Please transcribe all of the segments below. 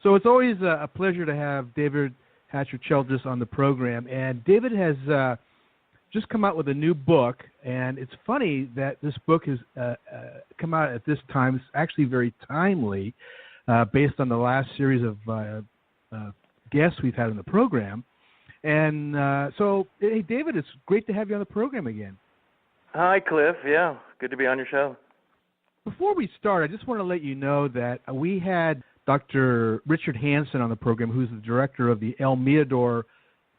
So it's always a pleasure to have David Hatcher Childress on the program. And David has just come out with a new book. And it's funny that this book has come out at this time. It's actually very timely based on the last series of guests we've had on the program. And so, hey, David, it's great to have you on the program again. Hi, Cliff. Yeah, good to be on your show. Before we start, I just want to let you know that we had Dr. Richard Hansen on the program, who's the director of the El Mirador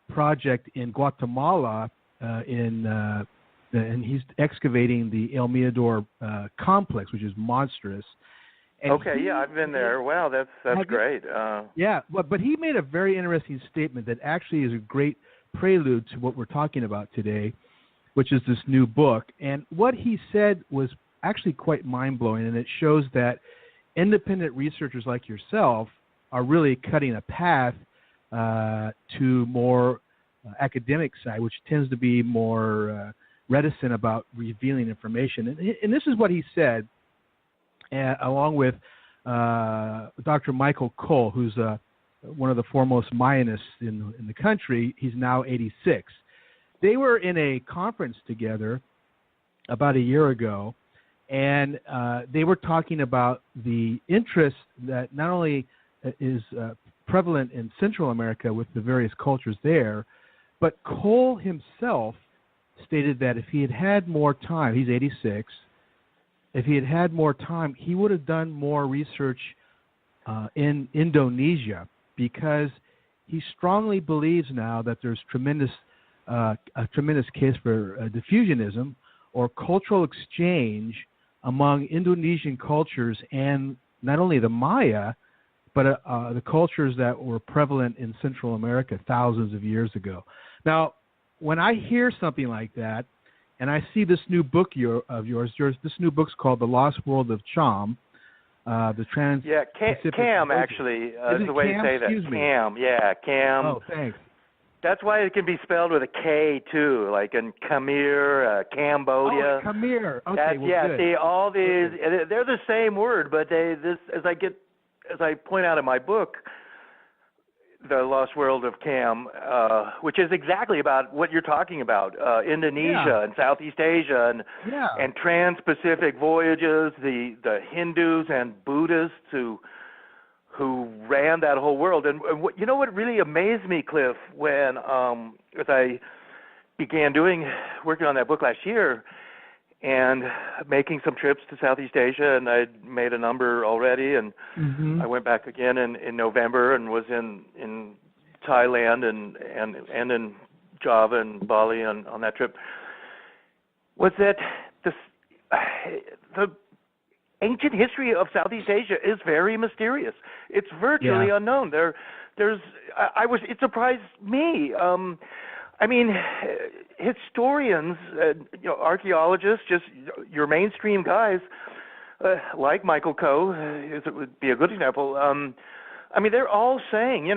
project in Guatemala, and he's excavating the El Mirador complex, which is monstrous. And I've been there. Wow, that's great. Yeah, but he made a very interesting statement that actually is a great prelude to what we're talking about today, which is this new book. And what he said was actually quite mind-blowing, and it shows that independent researchers like yourself are really cutting a path to more academic side, which tends to be more reticent about revealing information. And this is what he said, along with Dr. Michael Cole, who's one of the foremost Mayanists in the country. He's now 86. They were in a conference together about a year ago, and they were talking about the interest that not only is prevalent in Central America with the various cultures there, but Cole himself stated that if he had had more time, he's 86, if he had had more time, he would have done more research in Indonesia, because he strongly believes now that there's a tremendous case for diffusionism or cultural exchange among Indonesian cultures, and not only the Maya, but the cultures that were prevalent in Central America thousands of years ago. Now, when I hear something like that, and I see this new book of yours, this new book's called The Lost World of Cham, the Trans... Yeah, Cham, actually, is the way to say that. Excuse me. Cham, yeah, Cham. Oh, thanks. That's why it can be spelled with a K, too, like in Khmer, Cambodia. Oh, Khmer. Okay, good. See, all these, they're the same word, but as I point out in my book, The Lost World of Cham, which is exactly about what you're talking about, Indonesia and Southeast Asia and trans-Pacific voyages, the Hindus and Buddhists who ran that whole world. And what really amazed me, Cliff, when as I began working on that book last year and making some trips to Southeast Asia, and I'd made a number already, and I went back again in November and was in Thailand and in Java and Bali on that trip, was that the ancient history of Southeast Asia is very mysterious. It's virtually unknown. It surprised me. I mean, historians, archaeologists, just your mainstream guys, like Michael Coe, it would be a good example. I mean, they're all saying,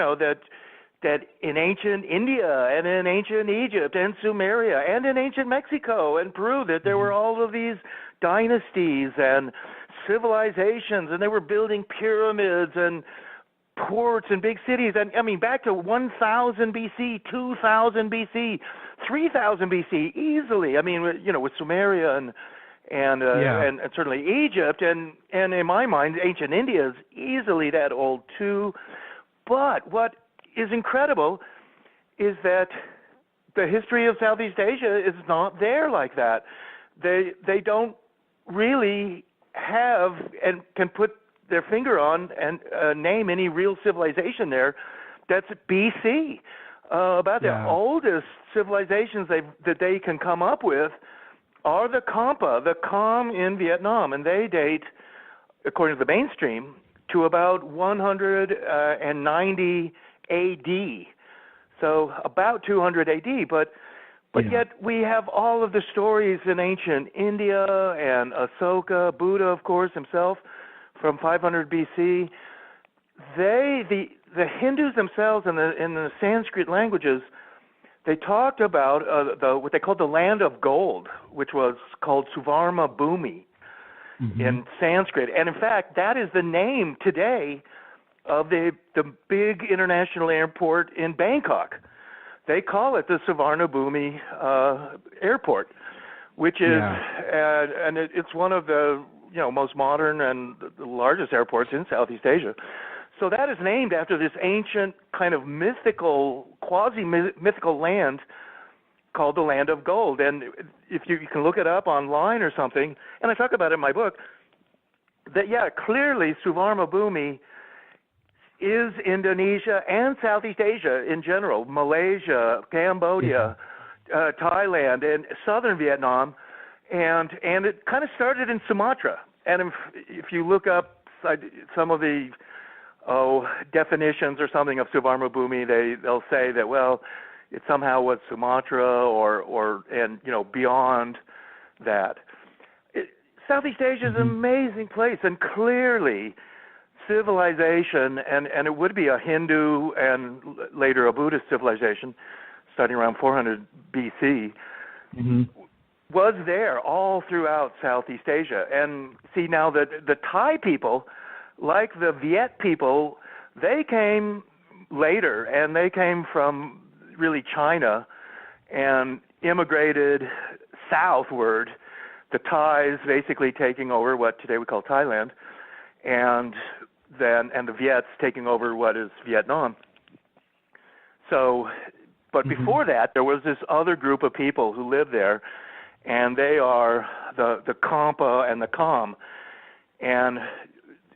that in ancient India and in ancient Egypt and Sumeria and in ancient Mexico and Peru, that there were all of these dynasties and civilizations, and they were building pyramids and ports and big cities. And I mean, back to 1000 BC, 2000 BC, 3000 BC, easily. I mean, with Sumeria and certainly Egypt, and in my mind, ancient India is easily that old too. But what is incredible is that the history of Southeast Asia is not there like that. They don't really have and can put their finger on and name any real civilization there that's BC. About the oldest civilizations that they can come up with are the Kham in Vietnam, and they date, according to the mainstream, to about 190 AD. So about 200 AD, but yet we have all of the stories in ancient India and Asoka, Buddha, of course, himself, from 500 BC. The Hindus themselves in the Sanskrit languages, they talked about what they called the land of gold, which was called Suvarma Bhumi in Sanskrit. And in fact, that is the name today of the big international airport in Bangkok. They call it the Suvarnabhumi Airport, which is, and it's one of the most modern and the largest airports in Southeast Asia. So that is named after this ancient kind of mythical, quasi-mythical land called the Land of Gold. And if you can look it up online or something, and I talk about it in my book, that, clearly Suvarnabhumi is Indonesia and Southeast Asia in general, Malaysia, Cambodia, Thailand, and southern Vietnam, and it kind of started in Sumatra. And if you look up some of the definitions or something of Suvarnabhumi, they'll say that, well, it somehow was Sumatra or beyond that. Southeast Asia is an amazing place, and clearly civilization, and it would be a Hindu and later a Buddhist civilization starting around 400 BC, was there all throughout Southeast Asia. And see, now the Thai people, like the Viet people, they came later, and they came from really China and immigrated southward, the Thais basically taking over what today we call Thailand, and the Viets taking over what is Vietnam. So, but before that, there was this other group of people who lived there, and they are the Kampa and the Cham. And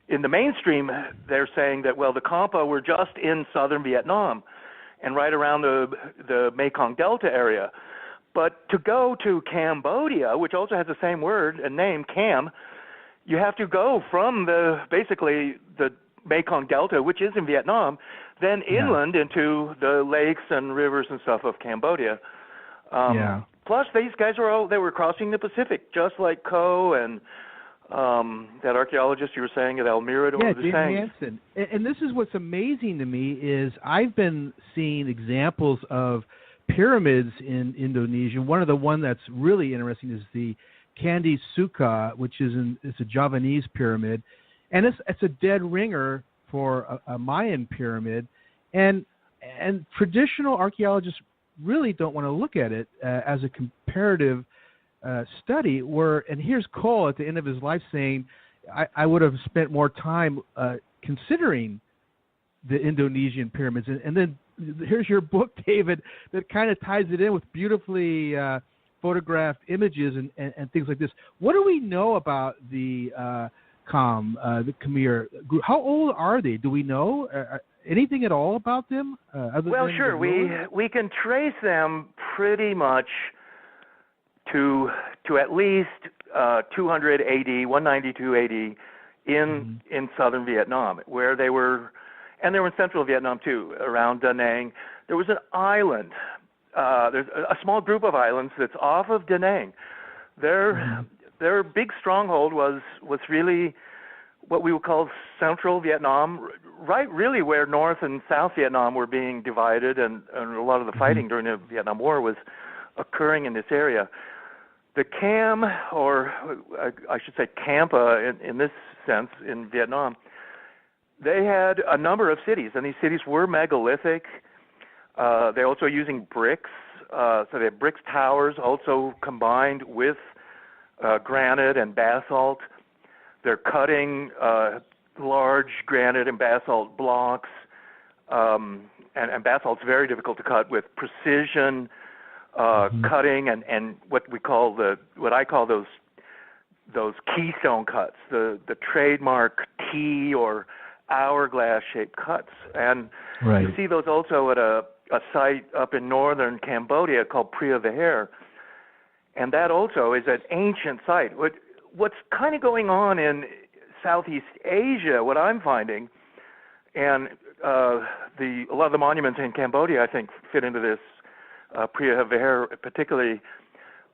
in the mainstream, they're saying that, well, the Kampa were just in southern Vietnam and right around the Mekong Delta area. But to go to Cambodia, which also has the same word and name, Cham, you have to go from basically the Mekong Delta, which is in Vietnam, then inland into the lakes and rivers and stuff of Cambodia. Plus, these guys were crossing the Pacific, just like Ko and that archaeologist you were saying at Almirado was saying. Hansen. And this is what's amazing to me is I've been seeing examples of pyramids in Indonesia. One that's really interesting is the Candi Suka, which it's a Javanese pyramid, and it's a dead ringer for a Mayan pyramid, and traditional archaeologists really don't want to look at it as a comparative study. And here's Cole at the end of his life saying, I would have spent more time considering the Indonesian pyramids, and then here's your book, David, that kind of ties it in with beautifully photographed images and things like this. What do we know about the the Khmer group? How old are they? Do we know anything at all about them? Well, sure. We can trace them pretty much to at least 200 AD, 192 AD in southern Vietnam, where they were, and they were in central Vietnam too, around Da Nang. There was an island. There's a small group of islands that's off of Da Nang. Their big stronghold was really what we would call central Vietnam, right really where North and South Vietnam were being divided, and a lot of the fighting during the Vietnam War was occurring in this area. The Cham, or I should say Kampa in this sense, in Vietnam, they had a number of cities, and these cities were megalithic. They're also using bricks, so they have bricks towers also combined with granite and basalt. They're cutting large granite and basalt blocks, and basalt's very difficult to cut with precision cutting and what I call those keystone cuts, the trademark T or hourglass shaped cuts, and you see those also at a site up in northern Cambodia called Preah Vihear, and that also is an ancient site. What's kind of going on in Southeast Asia, what I'm finding, and a lot of the monuments in Cambodia, I think, fit into this. Preah Vihear particularly,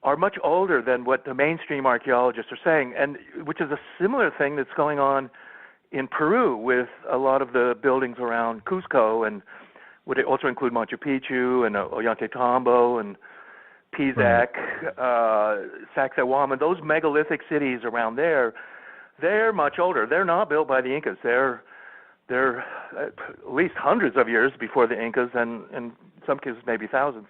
are much older than what the mainstream archaeologists are saying, and which is a similar thing that's going on in Peru with a lot of the buildings around Cusco, and would it also include Machu Picchu and Ollantaytambo and Pisac, Sacsayhuaman, those megalithic cities around there, they're much older. They're not built by the Incas. They're they're at least hundreds of years before the Incas, and in some cases maybe thousands.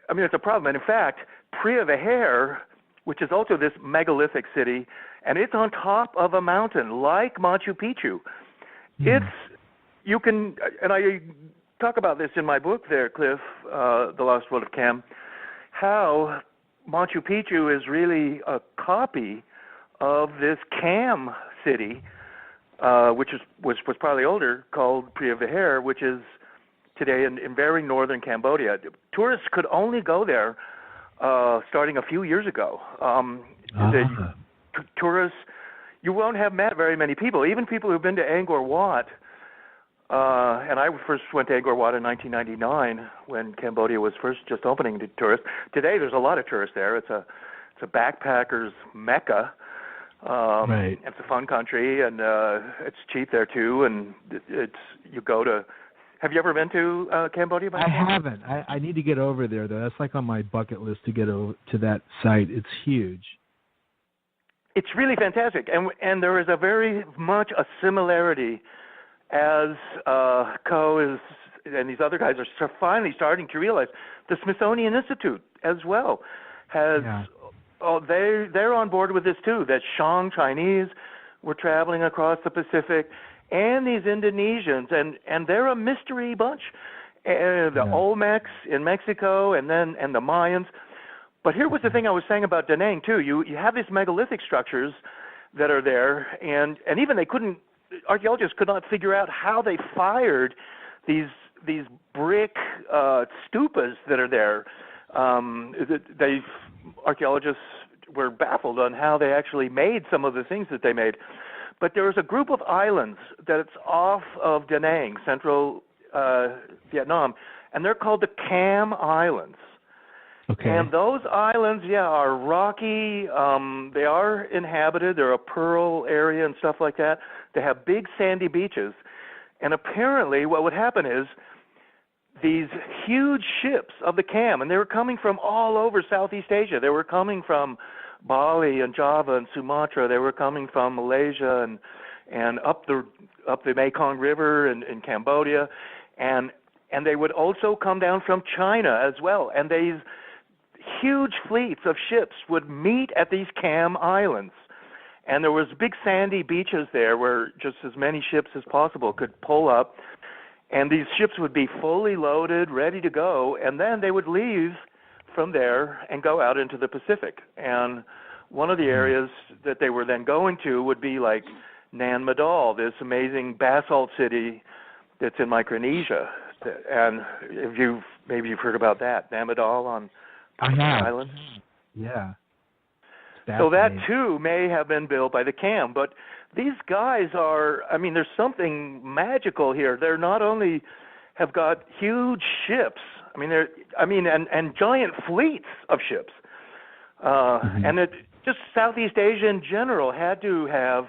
I mean, it's a problem. And in fact, Pria Viher, which is also this megalithic city, and it's on top of a mountain like Machu Picchu. You can, and I talk about this in my book there, Cliff, The Lost World of Cham, how Machu Picchu is really a copy of this Cham city, which was probably older, called Pria Viher, which is today in very northern Cambodia. Tourists could only go there starting a few years ago. Tourists, you won't have met very many people, even people who've been to Angkor Wat. And I first went to Angkor Wat in 1999 when Cambodia was first just opening to tourists. Today there's a lot of tourists there. It's a backpackers' mecca. Right. It's a fun country, and it's cheap there too. And you go to. Have you ever been to Cambodia? I haven't. I need to get over there though. That's like on my bucket list to get over to that site. It's huge. It's really fantastic, and there is a very much a similarity as Ko is and these other guys are finally starting to realize. The Smithsonian Institute as well has. Yeah. Oh, they're on board with this too. That Shang Chinese were traveling across the Pacific, and these Indonesians, and they're a mystery bunch. The Olmecs in Mexico, and the Mayans. But here was the thing I was saying about Da Nang too. You have these megalithic structures that are there, and even archaeologists could not figure out how they fired these brick stupas that are there. Archaeologists were baffled on how they actually made some of the things that they made. But there was a group of islands that's off of Da Nang, central Vietnam, and they're called the Cham Islands. Okay. And those islands, are rocky. They are inhabited. They're a pearl area and stuff like that. They have big sandy beaches. And apparently what would happen is these huge ships of the Cham, and they were coming from all over Southeast Asia. They were coming from Bali and Java and Sumatra. They were coming from Malaysia and up the Mekong River in Cambodia, and they would also come down from China as well. And these huge fleets of ships would meet at these Cham Islands, and there was big sandy beaches there where just as many ships as possible could pull up. And these ships would be fully loaded, ready to go, and then they would leave from there and go out into the Pacific. And one of the areas that they were then going to would be like Nan Madol, this amazing basalt city that's in Micronesia. And maybe you've heard about that, Nan Madol on the island. Yeah. So that too may have been built by the Cham, but these guys there's something magical here. They're not only have got huge ships, and giant fleets of ships, and just Southeast Asia in general had to have,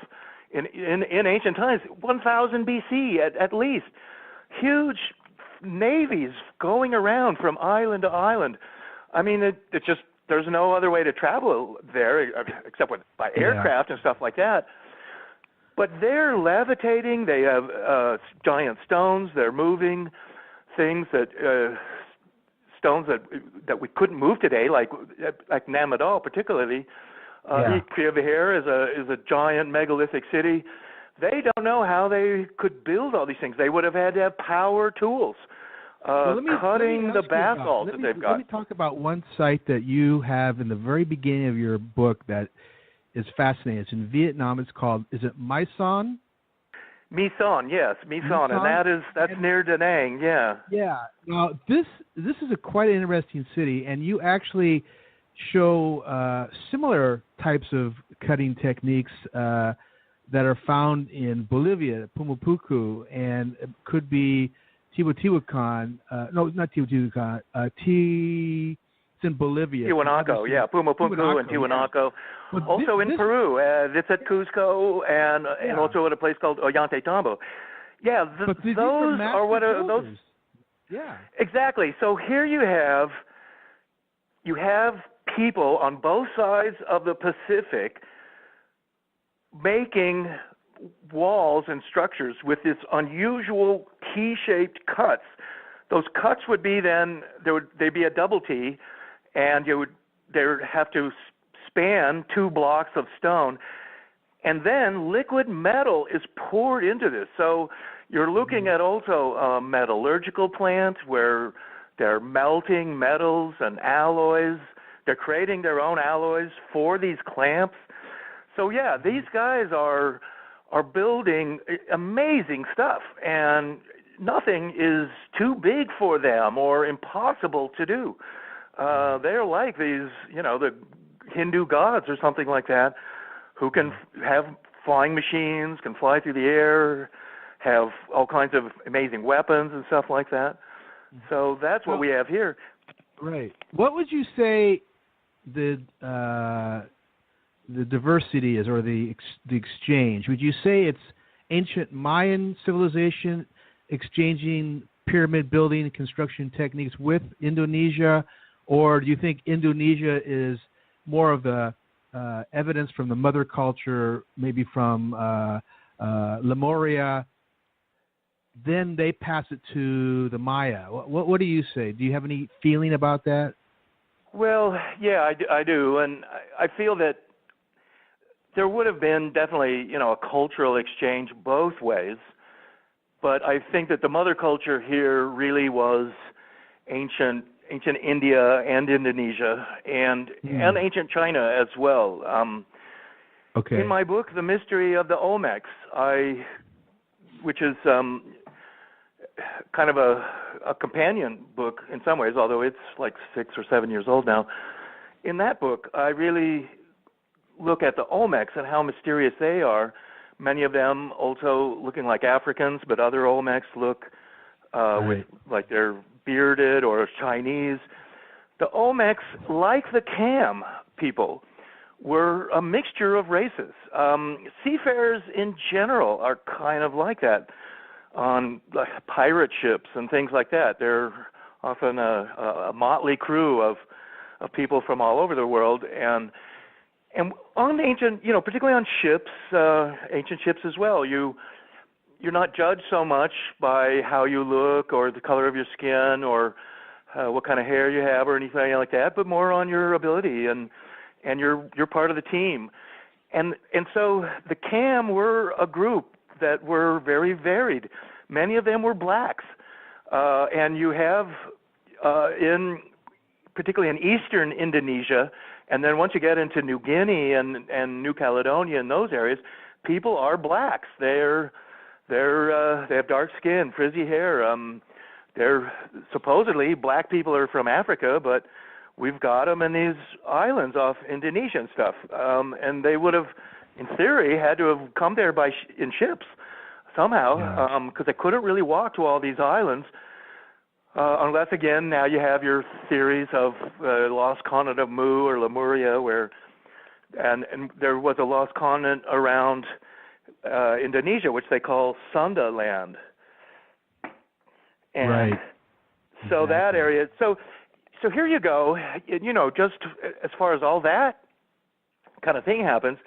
in ancient times, 1000 BC at least, huge navies going around from island to island. It's just, there's no other way to travel there except by aircraft and stuff like that. But they're levitating. They have giant stones. They're moving things stones that we couldn't move today, like Nan Madol particularly. Pria Viher is a giant megalithic city. They don't know how they could build all these things. They would have had to have power tools. Cutting the basalt that they've got. Let me talk about one site that you have in the very beginning of your book that is fascinating. It's in Vietnam. It's called, is it My Son? My Son, yes, My Son, and that's near Da Nang, yeah. Yeah. Now this is quite an interesting city, and you actually show similar types of cutting techniques that are found in Bolivia, Pumapuku, and it could be Teotihuacan. No, not Teotihuacan. It's in Bolivia. Pumapuku and Tiwanaku. Yeah. Also in Peru, it's at Cusco and also at a place called Ollantaytambo. Yeah, those are what those. Yeah. Exactly. So here you have people on both sides of the Pacific making walls and structures with this unusual T-shaped cuts. Those cuts would be then they'd be a double T, and they would have to span 2 blocks of stone, and then liquid metal is poured into this. So you're looking at also a metallurgical plant where they're melting metals and alloys. They're creating their own alloys for these clamps. So yeah, these guys are building amazing stuff, and nothing is too big for them or impossible to do. They're like these, the Hindu gods or something like that, who can have flying machines, can fly through the air, have all kinds of amazing weapons and stuff like that. So that's what we have here. Right. What would you say the diversity is, or the exchange? Would you say it's ancient Mayan civilization exchanging pyramid building and construction techniques with Indonesia, or do you think Indonesia is more of the evidence from the mother culture, maybe from Lemuria, then they pass it to the Maya? What do you say? Do you have any feeling about that? Well, yeah, I do, and I feel that there would have been definitely, a cultural exchange both ways, but I think that the mother culture here really was ancient India and Indonesia and ancient China as well. Okay. In my book, The Mystery of the Olmecs, which is kind of a companion book in some ways, although it's like 6 or 7 years old now. In that book, I really look at the Olmecs and how mysterious they are. Many of them also looking like Africans, but other Olmecs look with like they're bearded or Chinese. The Olmecs, like the Cham people, were a mixture of races. Seafarers in general are kind of like that on pirate ships and things like that. They're often a motley crew of people from all over the world, and on ancient, particularly on ships, ancient ships as well, you're not judged so much by how you look or the color of your skin or what kind of hair you have or anything like that, but more on your ability and you're part of the team. And so the Cham were a group that were very varied. Many of them were blacks, and you have particularly in eastern Indonesia, and then once you get into New Guinea and New Caledonia and those areas, people are blacks. They have dark skin, frizzy hair. They're supposedly black people are from Africa, but we've got them in these islands off Indonesia and stuff. And they would have, in theory, had to have come there in ships somehow, because they couldn't really walk to all these islands. Unless, again, now you have your theories of lost continent of Mu or Lemuria, and there was a lost continent around Indonesia, which they call Sunda land. And right. So exactly. That area. So here you go. Just as far as all that kind of thing happens,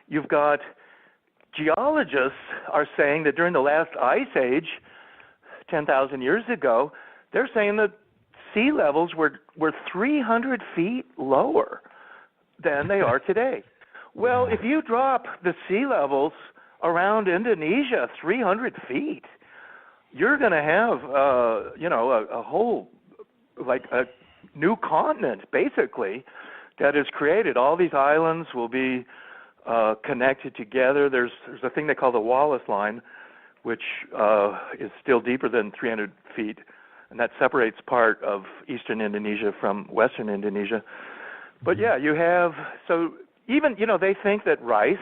you've got geologists are saying that during the last ice age, 10,000 years ago, they're saying that sea levels were 300 feet lower than they are today. Well, if you drop the sea levels around Indonesia 300 feet, you're going to have, a whole, like a new continent, basically, that is created. All these islands will be connected together. There's a thing they call the Wallace Line, which is still deeper than 300 feet. And that separates part of eastern Indonesia from western Indonesia. But yeah, you have, so even, they think that rice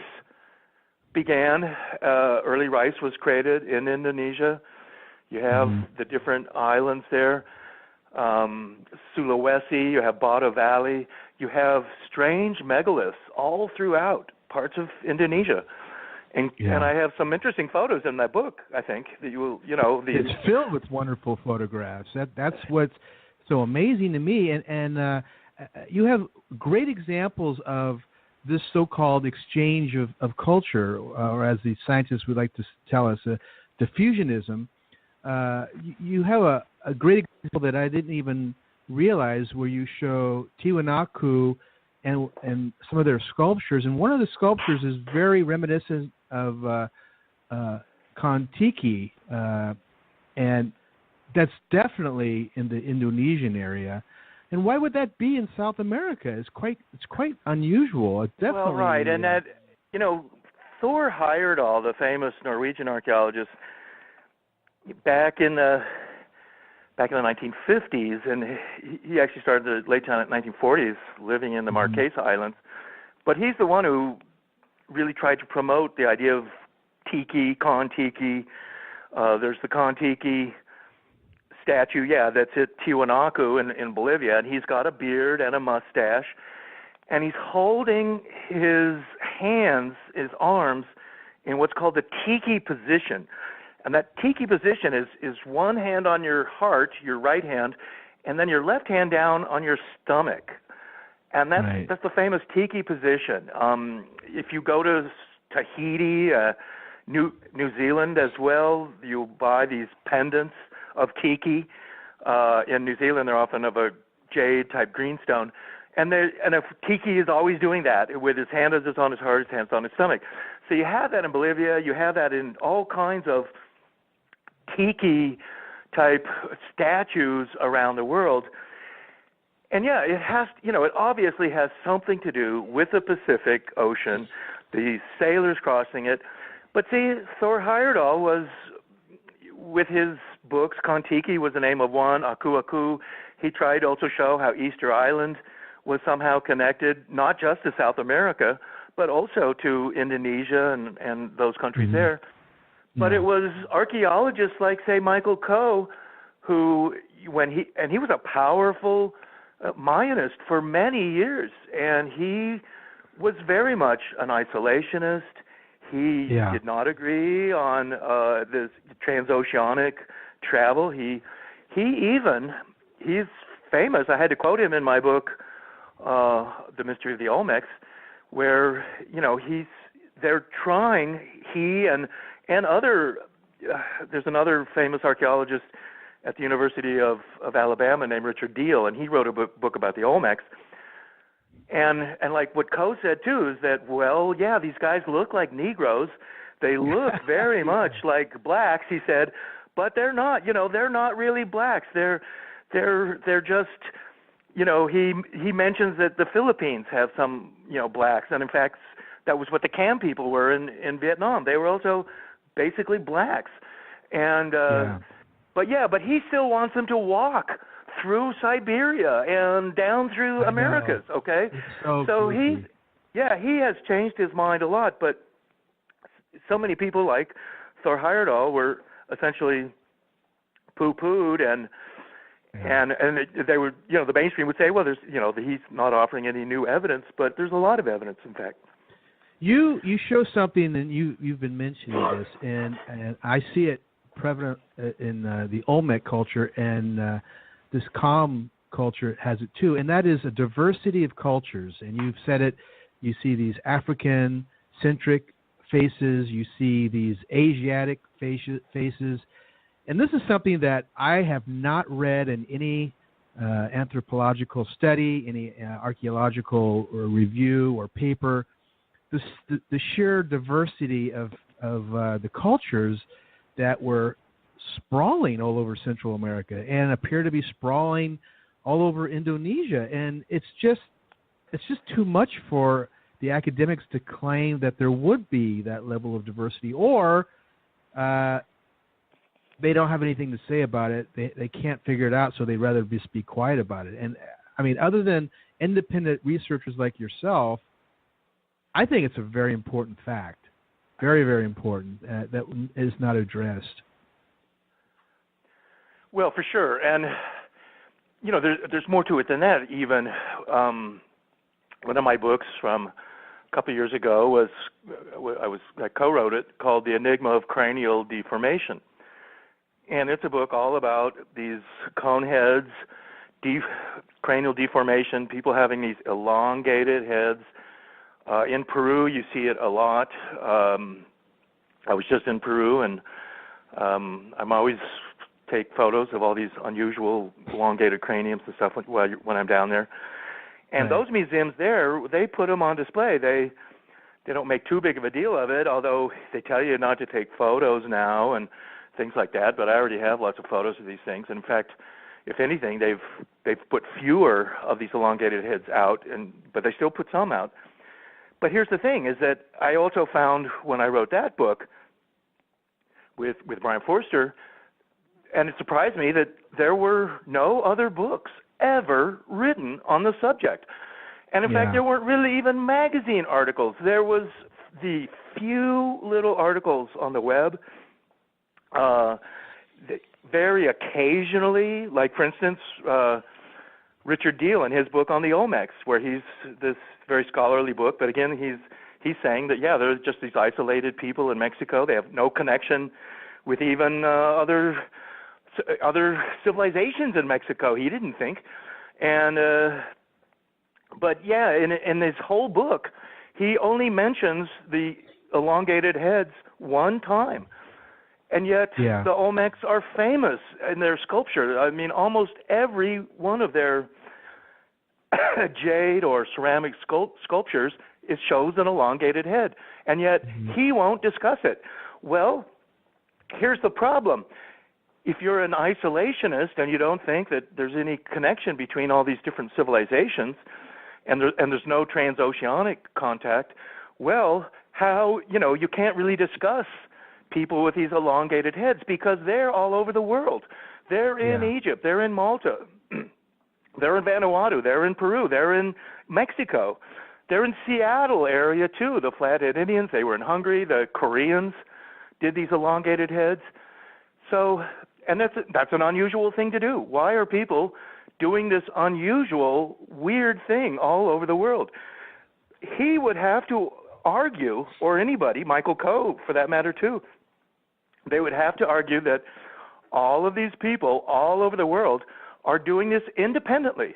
began, early rice was created in Indonesia. You have the different islands there, Sulawesi, you have Bada Valley, you have strange megaliths all throughout parts of Indonesia. And I have some interesting photos in that book, I think, that you will, It's filled with wonderful photographs. That's what's so amazing to me. And you have great examples of this so-called exchange of culture, or as the scientists would like to tell us, diffusionism. You have a great example that I didn't even realize, where you show Tiwanaku and some of their sculptures, and one of the sculptures is very reminiscent of Kon-Tiki, and that's definitely in the Indonesian area. And why would that be in South America? It's quite unusual. It definitely. Well, right, and that Thor Heyerdahl, the famous Norwegian archaeologist, back in the 1950s, and he actually started the late 1940s living in the Marquesa Islands. But he's the one who really tried to promote the idea of tiki, Kon-Tiki. There's the Kon-Tiki statue, that's at Tiwanaku in Bolivia, and he's got a beard and a mustache, and he's holding his hands, his arms, in what's called the tiki position. And that tiki position is one hand on your heart, your right hand, and then your left hand down on your stomach. And that's the famous tiki position. If you go to Tahiti, New Zealand as well, you'll buy these pendants of tiki. In New Zealand, they're often of a jade-type greenstone. And if tiki is always doing that, with his hand is on his heart, his hand's on his stomach. So you have that in Bolivia. You have that in all kinds of tiki-type statues around the world. And it has, it obviously has something to do with the Pacific Ocean, the sailors crossing it. But see, Thor Heyerdahl was, with his books, Kon-Tiki was the name of one, Aku Aku, he tried to also show how Easter Island was somehow connected, not just to South America, but also to Indonesia and those countries there. But it was archaeologists like, say, Michael Coe, who, he was a powerful Mayanist for many years, and he was very much an isolationist. He did not agree on this transoceanic travel. He's famous. I had to quote him in my book, The Mystery of the Olmecs, where they're trying, he and other. There's another famous archaeologist at the University of Alabama named Richard Deal, and he wrote a book about the Olmecs. And like what Coe said too is that, these guys look like Negroes. They look very much like blacks, he said, but they're not. They're not really blacks. They're just. He mentions that the Philippines have some blacks, and in fact, that was what the Cham people were in Vietnam. They were also basically blacks, and but he still wants them to walk through Siberia and down through Americas. Okay, so he has changed his mind a lot, but so many people like Thor Heyerdahl were essentially poo-pooed, and they were, the mainstream would say, well, there's, he's not offering any new evidence, but there's a lot of evidence, in fact. You show something, and you've been mentioning this, and I see it prevalent in the Olmec culture, and this Cham culture has it too, and that is a diversity of cultures. And you've said it. You see these African-centric faces. You see these Asiatic faces. And this is something that I have not read in any anthropological study, any archaeological review or paper. The sheer diversity of the cultures that were sprawling all over Central America and appear to be sprawling all over Indonesia. And it's just too much for the academics to claim that there would be that level of diversity, or they don't have anything to say about it. They can't figure it out, so they'd rather just be quiet about it. And I mean, other than independent researchers like yourself, I think it's a very important fact, very, very important, that is not addressed. Well, for sure. And, there's more to it than that, even. One of my books from a couple of years ago I co-wrote it, called The Enigma of Cranial Deformation. And it's a book all about these cone heads, cranial deformation, people having these elongated heads, In Peru, you see it a lot. I was just in Peru, and I'm always take photos of all these unusual elongated craniums and stuff when I'm down there. And those museums there, they put them on display. They don't make too big of a deal of it, although they tell you not to take photos now and things like that. But I already have lots of photos of these things. In fact, if anything, they've put fewer of these elongated heads out, but they still put some out. But here's the thing: is that I also found when I wrote that book with Brian Forster, and it surprised me that there were no other books ever written on the subject. And in fact, there weren't really even magazine articles. There was the few little articles on the web, very occasionally, like for instance, Richard Deal in his book on the Olmecs, where he's this very scholarly book, but again, he's saying that, there are just these isolated people in Mexico. They have no connection with even other civilizations in Mexico, he didn't think. And but in this whole book, he only mentions the elongated heads one time. And yet the Olmecs are famous in their sculpture. I mean, almost every one of their jade or ceramic sculptures shows an elongated head. And yet he won't discuss it. Well, here's the problem. If you're an isolationist and you don't think that there's any connection between all these different civilizations and there's no transoceanic contact, well, how, you can't really discuss people with these elongated heads because they're all over the world. They're in Egypt, they're in Malta, they're in Vanuatu, they're in Peru, they're in Mexico, they're in Seattle area too, the Flathead Indians, they were in Hungary, the Koreans did these elongated heads. So, and that's an unusual thing to do. Why are people doing this unusual, weird thing all over the world? He would have to argue, or anybody, Michael Coe for that matter too, they would have to argue that all of these people all over the world are doing this independently,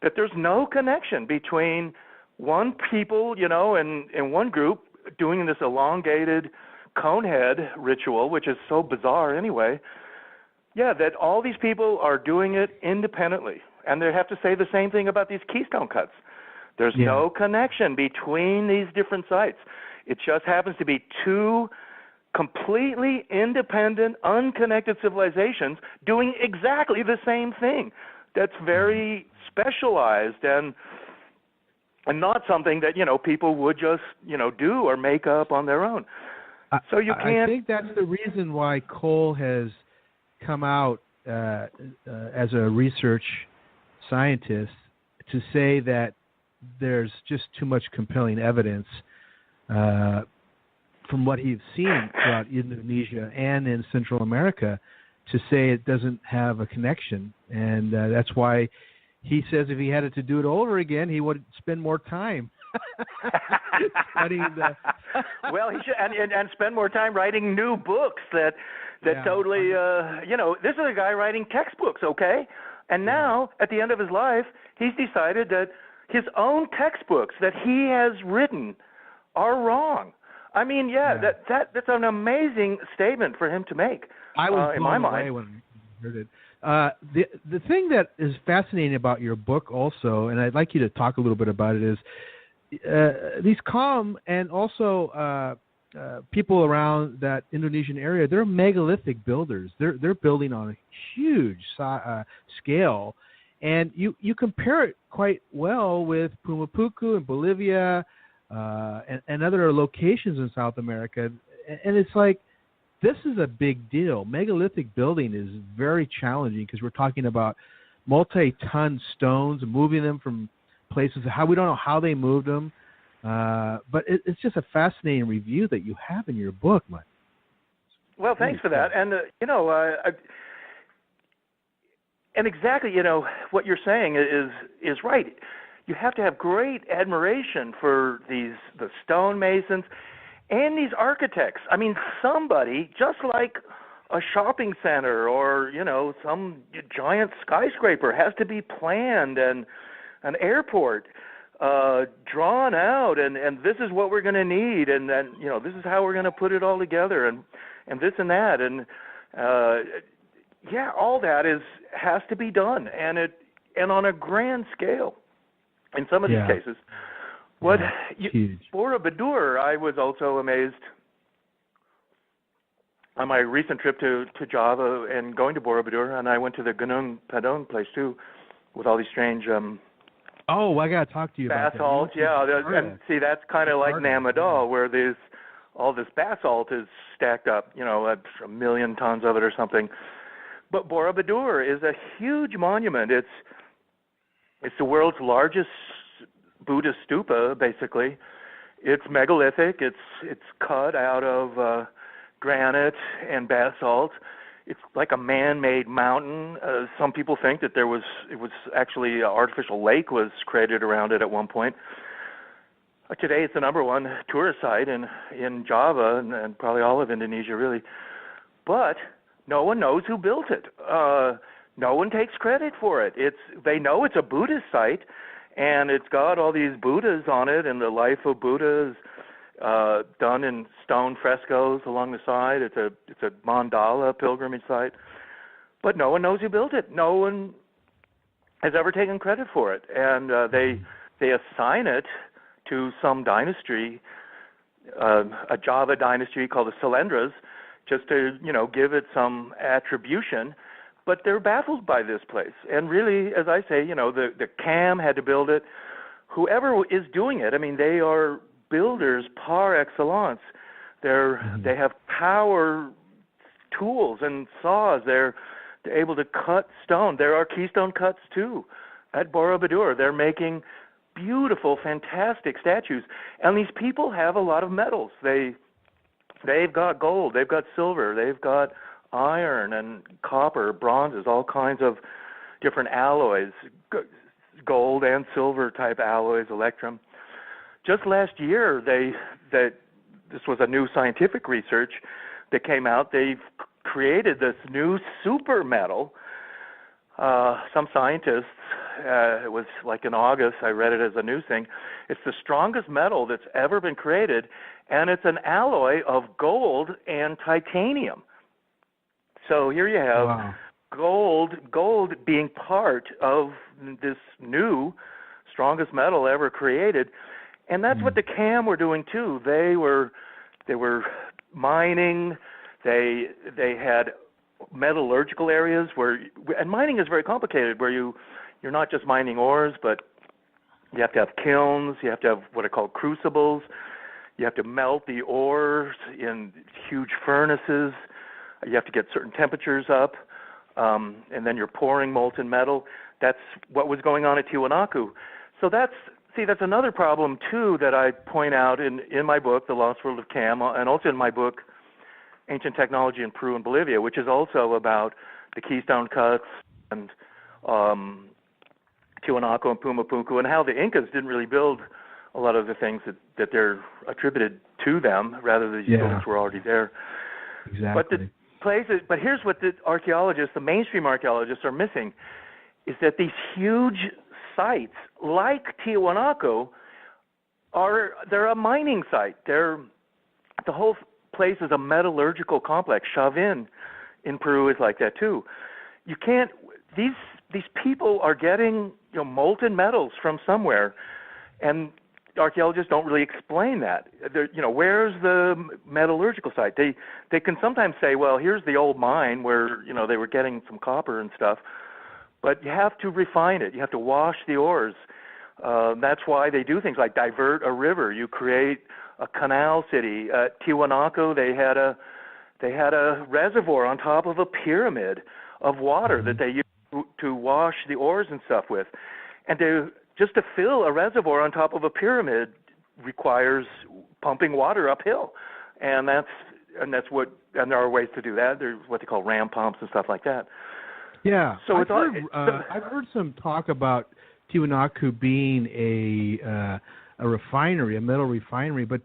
that there's no connection between one people, in one group doing this elongated conehead ritual, which is so bizarre anyway, that all these people are doing it independently. And they have to say the same thing about these keystone cuts. There's no connection between these different sites. It just happens to be two completely independent, unconnected civilizations doing exactly the same thing. That's very specialized and not something that, people would just, do or make up on their own. So you can't. I think that's the reason why Cole has come out as a research scientist to say that there's just too much compelling evidence from what he's seen throughout Indonesia and in Central America to say it doesn't have a connection. And that's why he says if he had to do it over again, he would spend more time studying the well, he should, and spend more time writing new books that totally, this is a guy writing textbooks, okay? And now, at the end of his life, he's decided that his own textbooks that he has written are wrong. I mean, that's an amazing statement for him to make. I was in my mind. when I heard it. The thing that is fascinating about your book also, and I'd like you to talk a little bit about it, is these Cham and also people around that Indonesian area, they're megalithic builders. They're building on a huge scale, and you compare it quite well with Pumapuku in Bolivia and other locations in South America, and it's like this is a big deal. Megalithic building is very challenging because we're talking about multi-ton stones, moving them from places. We don't know how they moved them, but it's just a fascinating review that you have in your book, Mike. Well, thanks for that. And and exactly, what you're saying is right. You have to have great admiration for the stonemasons and these architects. I mean, somebody, just like a shopping center or, some giant skyscraper has to be planned, and an airport, drawn out, and this is what we're going to need, and then this is how we're going to put it all together, and this and that, and all that has to be done, and on a grand scale in some of these cases. Borobudur, I was also amazed on my recent trip to Java and going to Borobudur, and I went to the Gunung Padang place too, with all these strange I got to talk to you about basalt. And see, that's kind of like Namdal, where all this basalt is stacked up, 1 million tons of it or something. But Borobudur is a huge monument. It's the world's largest Buddhist stupa, basically. It's megalithic. It's cut out of granite and basalt. It's like a man-made mountain. Some people think that it was actually an artificial lake was created around it at one point. Today, it's the number one tourist site in Java and probably all of Indonesia, really. But no one knows who built it. No one takes credit for it. They know it's a Buddhist site, and it's got all these Buddhas on it, and the life of Buddha is done in stone frescoes along the side. It's a mandala pilgrimage site, but no one knows who built it. No one has ever taken credit for it, and they assign it to some dynasty, a Java dynasty called the Childress, just to give it some attribution. But they're baffled by this place, and really, as I say, the Cham had to build it. Whoever is doing it, I mean, they are builders par excellence. They have power tools and saws. They're able to cut stone. There are keystone cuts too at Borobudur. They're making beautiful, fantastic statues, and these people have a lot of metals. They've got gold, they've got silver, they've got iron and copper, bronzes, all kinds of different alloys, gold and silver type alloys, electrum. Just last year, this was a new scientific research that came out. They've created this new super metal. Some scientists, it was like in August, I read it as a news thing. It's the strongest metal that's ever been created, and it's an alloy of gold and titanium. So here you have gold being part of this new strongest metal ever created. And that's what the Cham were doing too. They were mining. They had metallurgical areas and mining is very complicated, where you're not just mining ores, but you have to have kilns. You have to have what are called crucibles. You have to melt the ores in huge furnaces. You have to get certain temperatures up, and then you're pouring molten metal. That's what was going on at Tiwanaku. So that's another problem, too, that I point out in my book, The Lost World of Cham, and also in my book, Ancient Technology in Peru and Bolivia, which is also about the keystone cuts and Tiwanaku and Pumapunku, and how the Incas didn't really build a lot of the things that they're attributed to them. Rather, these buildings were already there. Exactly. But here's what the mainstream archaeologists are missing, is that these huge sites like Tiwanaku they're a mining site. The whole place is a metallurgical complex. Chavin in Peru is like that too. You can't. These people are getting molten metals from somewhere, and archaeologists don't really explain that. Where's the metallurgical site? They can sometimes say, well, here's the old mine where they were getting some copper and stuff. But you have to refine it. You have to wash the ores. That's why they do things like divert a river. You create a canal city. At Tiwanaku, they had a reservoir on top of a pyramid of water that they used to wash the ores and stuff with. And just to fill a reservoir on top of a pyramid requires pumping water uphill, and there are ways to do that. There's what they call ram pumps and stuff like that. Yeah, so I've heard some talk about Tiwanaku being a refinery, a metal refinery, but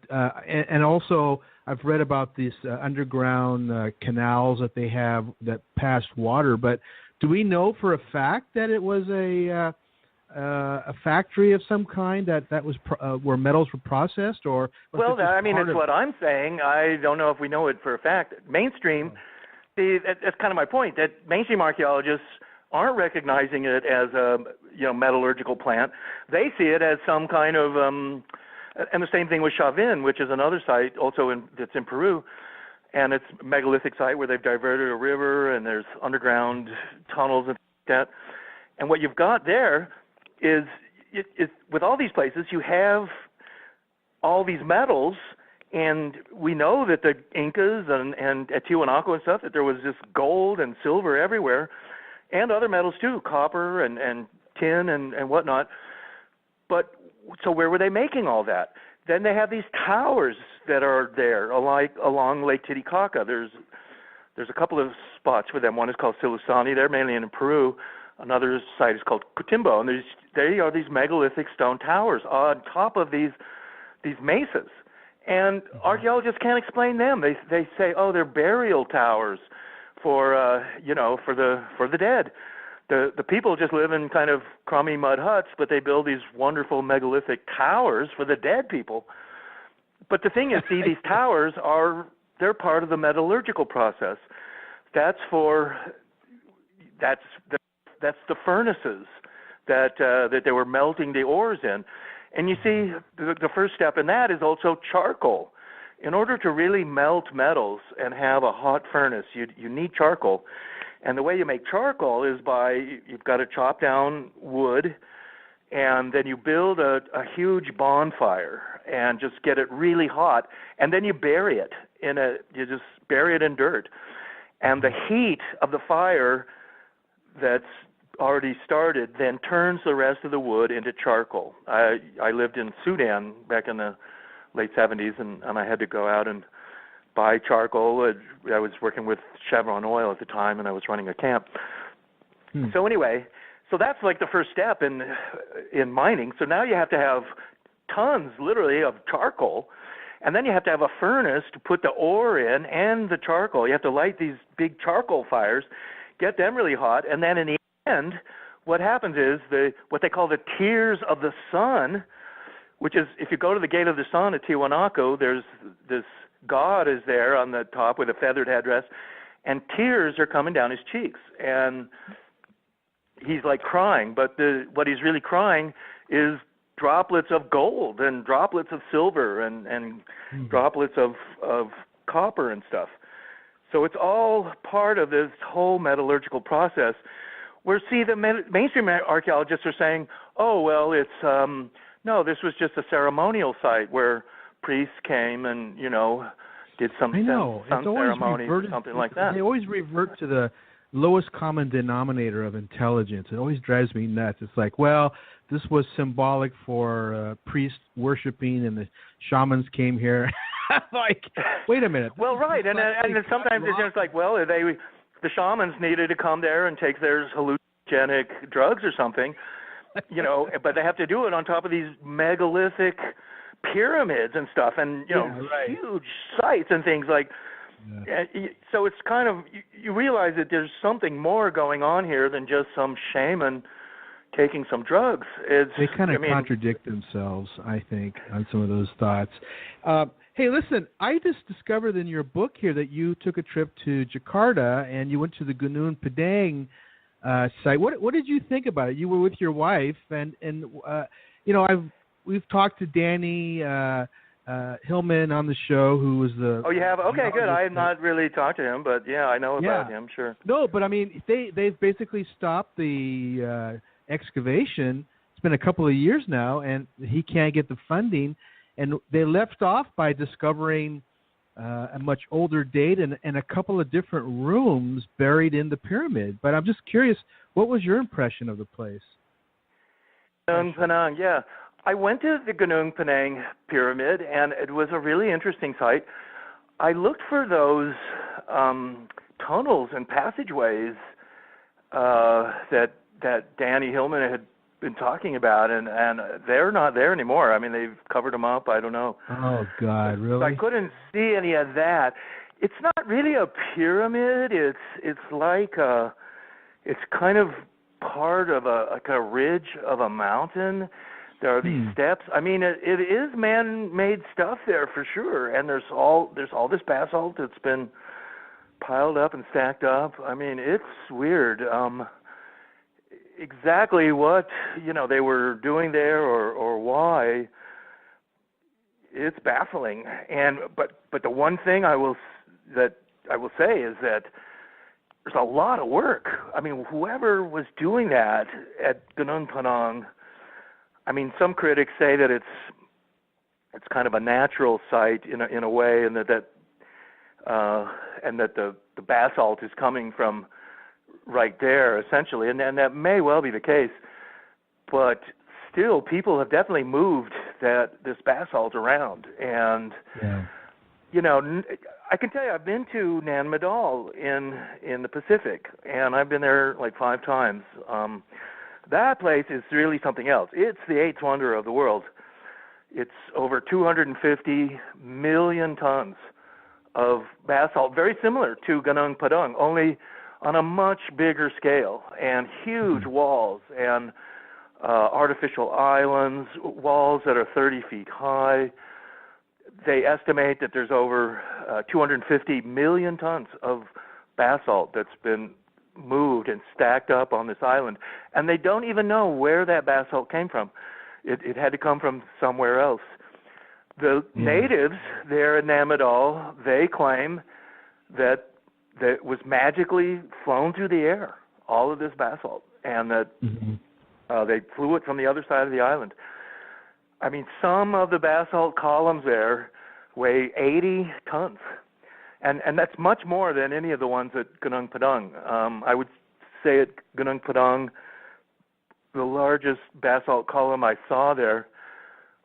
and also I've read about these underground canals that they have that pass water. But do we know for a fact that it was a a factory of some kind that was where metals were processed, or? Well, it's what I'm saying. I don't know if we know it for a fact. Mainstream, that's kind of my point. That mainstream archaeologists aren't recognizing it as a metallurgical plant. They see it as some kind of and the same thing with Chavin, which is another site also that's in Peru, and it's a megalithic site where they've diverted a river and there's underground tunnels and that. And what you've got there is with all these places you have all these metals, and we know that the Incas and at Tiwanaku and stuff, that there was just gold and silver everywhere, and other metals too, copper and tin and whatnot. But so where were they making all that? Then they have these towers that are there along Lake Titicaca. There's a couple of spots for them. One is called Silusani. They're mainly in Peru. Another site is called Cotimbo, and they are these megalithic stone towers on top of these mesas. And archaeologists can't explain them. They say, oh, they're burial towers for the dead. The people just live in kind of crummy mud huts, but they build these wonderful megalithic towers for the dead people. But the thing is, see, these towers they're part of the metallurgical process. That's the furnaces that they were melting the ores in. And you see, the first step in that is also charcoal. In order to really melt metals and have a hot furnace, you need charcoal. And the way you make charcoal is you've got to chop down wood, and then you build a huge bonfire and just get it really hot, and then you bury it you just bury it in dirt. And the heat of the fire that's already started then turns the rest of the wood into charcoal. I lived in Sudan back in the late 70s, and I had to go out and buy charcoal. I was working with Chevron Oil at the time, and I was running a camp. So anyway, that's like the first step in mining. So now you have to have tons, literally, of charcoal, and then you have to have a furnace to put the ore in and the charcoal. You have to light these big charcoal fires, get them really hot, and then in the end, what happens is what they call the Tears of the Sun, which is, if you go to the Gate of the Sun at Tiwanaku, there's this god is there on the top with a feathered headdress, and tears are coming down his cheeks, and he's like crying, but what he's really crying is droplets of gold and droplets of silver and droplets of copper and stuff. So it's all part of this whole metallurgical process, where, see, the mainstream archaeologists are saying, oh, well, it's no, this was just a ceremonial site where priests came and, did some sun ceremonies or something like that. They always revert to the lowest common denominator of intelligence. It always drives me nuts. It's like, well, this was symbolic for priests worshiping, and the shamans came here. Like, wait a minute. Well, right, and sometimes it's just like, well, the shamans needed to come there and take their hallucinogenic drugs or something, but they have to do it on top of these megalithic pyramids and stuff, and huge sites and things like. Yeah. So it's kind of, you realize that there's something more going on here than just some shaman taking some drugs. They kind of contradict themselves, I think, on some of those thoughts. Hey, listen, I just discovered in your book here that you took a trip to Jakarta and you went to the Gunung Padang site. What did you think about it? You were with your wife, and we've talked to Danny Hillman on the show, who was the. Oh, you have? Okay, good. I have not really talked to him, but yeah, I know about him. Sure. No, but I mean, they've basically stopped the excavation. It's been a couple of years now, and he can't get the funding. And they left off by discovering a much older date and a couple of different rooms buried in the pyramid. But I'm just curious, what was your impression of the place? Gunung Padang, yeah. I went to the Gunung Padang pyramid, and it was a really interesting site. I looked for those tunnels and passageways that Danny Hillman had been talking about, and they're not there anymore. I mean, they've covered them up. I don't know. Oh, God, really? So I couldn't see any of that. It's not really a pyramid. It's like it's kind of part of a ridge of a mountain. There are these steps. I mean, it is man-made stuff there for sure. And there's all this basalt that's been piled up and stacked up. I mean, it's weird. Exactly what they were doing there or why, it's baffling. And but the one thing I will say is that there's a lot of work. I mean, whoever was doing that at Gunung Padang, I mean, some critics say that it's kind of a natural site in a way, and that the basalt is coming from right there, essentially, and that may well be the case. But still, people have definitely moved this basalt around, and I can tell you, I've been to Nan Madol in the Pacific, and I've been there like 5 times. That place is really something else. It's the 8th wonder of the world. It's over 250 million tons of basalt, very similar to Gunung Padang, only on a much bigger scale, and huge walls and artificial islands, walls that are 30 feet high. They estimate that there's over 250 million tons of basalt that's been moved and stacked up on this island, and they don't even know where that basalt came from. It had to come from somewhere else. The natives there in Nan Madol, they claim that was magically flown through the air, all of this basalt, and that they flew it from the other side of the island. I mean, some of the basalt columns there weigh 80 tons, and that's much more than any of the ones at Gunung Padang. I would say at Gunung Padang, the largest basalt column I saw there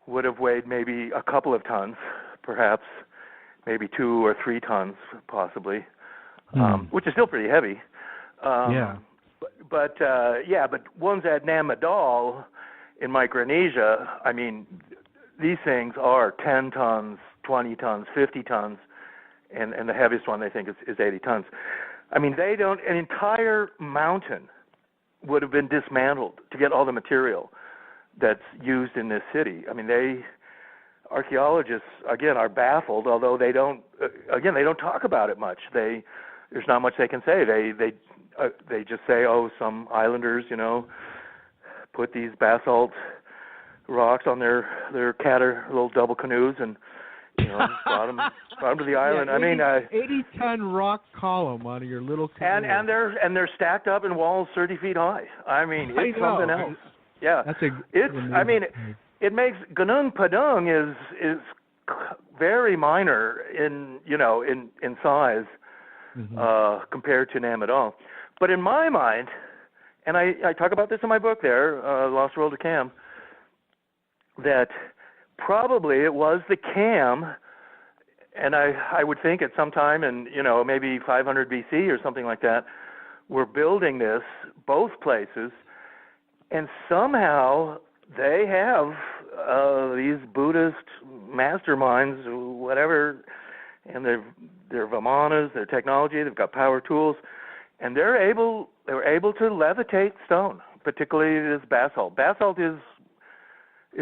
would have weighed maybe a couple of tons, perhaps maybe 2 or 3 tons, possibly, which is still pretty heavy. But ones at Nan Madol in Micronesia, I mean, these things are 10 tons, 20 tons, 50 tons, and the heaviest one they think is 80 tons. I mean, an entire mountain would have been dismantled to get all the material that's used in this city. I mean, archaeologists, again, are baffled, although they don't talk about it much. There's not much they can say. They just say, oh, some islanders, put these basalt rocks on their little double canoes and brought them to the island. 80-ton rock column on your little canoe. And they're stacked up in walls 30 feet high. I mean, it's something else. Yeah, it makes Gunung Padang is very minor in size compared to Nan Madol. But in my mind, and I talk about this in my book there, Lost World of Cham, that probably it was the Cham, and I would think at some time in maybe 500 BC or something like that, were building both places, and somehow they have these Buddhist masterminds, whatever, and their vimanas, their technology, they've got power tools, and they were able to levitate stone, particularly this basalt. Basalt is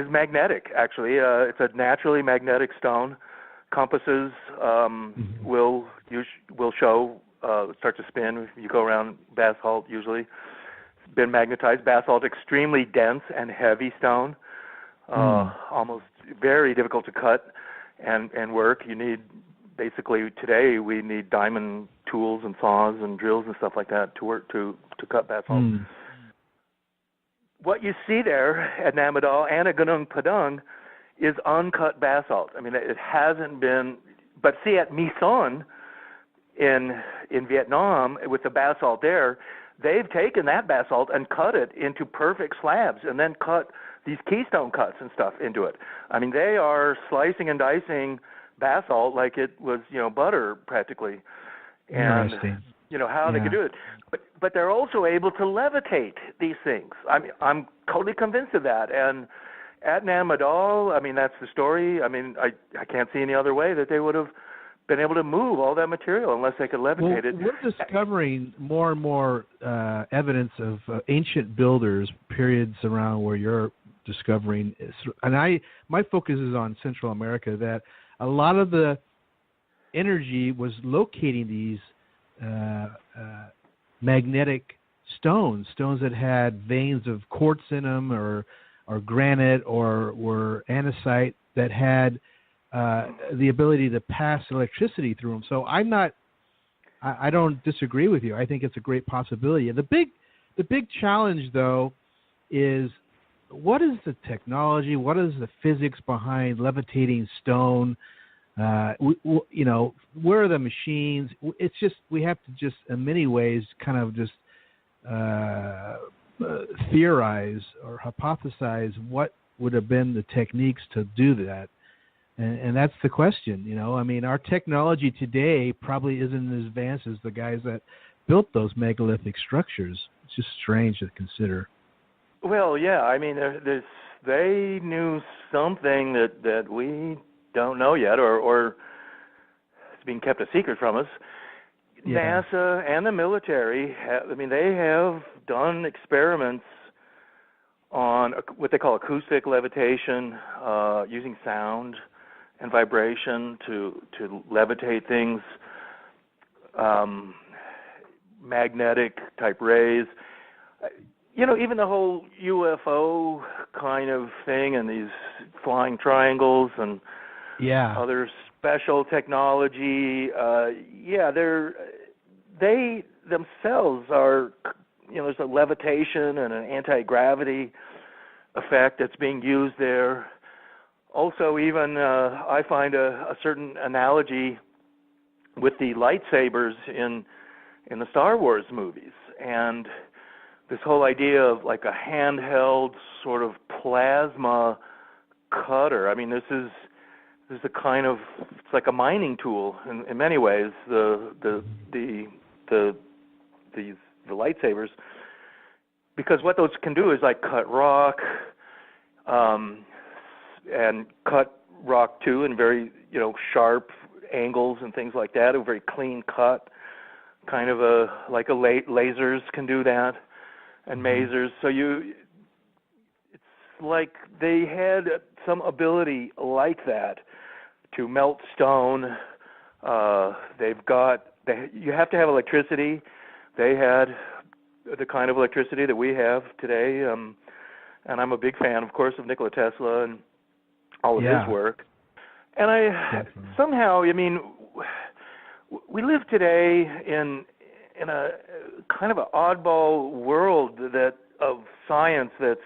magnetic, actually. It's a naturally magnetic stone. Compasses will show start to spin if you go around basalt. Usually, it's been magnetized. Basalt, extremely dense and heavy stone, almost very difficult to cut and work. You need today we need diamond tools and saws and drills and stuff like that to work to cut basalt. What you see there at Nan Madol and at Gunung Padang is uncut basalt. I mean, it hasn't been, but see at My Son in Vietnam with the basalt there, they've taken that basalt and cut it into perfect slabs and then cut these keystone cuts and stuff into it. I mean, they are slicing and dicing basalt like it was, butter practically. And how they could do it. But they're also able to levitate these things. I mean, I'm totally convinced of that. And at Nan Madol, I mean, that's the story. I mean, I can't see any other way that they would have been able to move all that material unless they could levitate it. We're discovering more and more evidence of ancient builders, periods around where you're discovering, and my focus is on Central America, that a lot of the energy was locating these magnetic stones that had veins of quartz in them, or granite, or were andesite that had the ability to pass electricity through them. So I don't disagree with you. I think it's a great possibility. And the big challenge, though, is what is the technology? What is the physics behind levitating stone? Where are the machines? It's just, we have to just, in many ways, kind of just theorize or hypothesize what would have been the techniques to do that. And that's the question, I mean, our technology today probably isn't as advanced as the guys that built those megalithic structures. It's just strange to consider. Well, yeah, I mean, they knew something that we don't know yet, or it's being kept a secret from us. Yeah. NASA and the military, they have done experiments on what they call acoustic levitation, using sound and vibration to levitate things, magnetic type rays. Even the whole UFO kind of thing, and these flying triangles and other special technology. They themselves are, there's a levitation and an anti-gravity effect that's being used there. Also, even I find a certain analogy with the lightsabers in the Star Wars movies, and this whole idea of like a handheld sort of plasma cutter. I mean, this is a kind of, it's like a mining tool in many ways. The lightsabers, because what those can do is like cut rock, and cut rock too in very sharp angles and things like that. A very clean cut, kind of like lasers can do that, and masers. So it's like they had some ability like that to melt stone. You have to have electricity. They had the kind of electricity that we have today, and I'm a big fan, of course, of Nikola Tesla and all of his work. And somehow, we live today in a kind of an oddball world of science that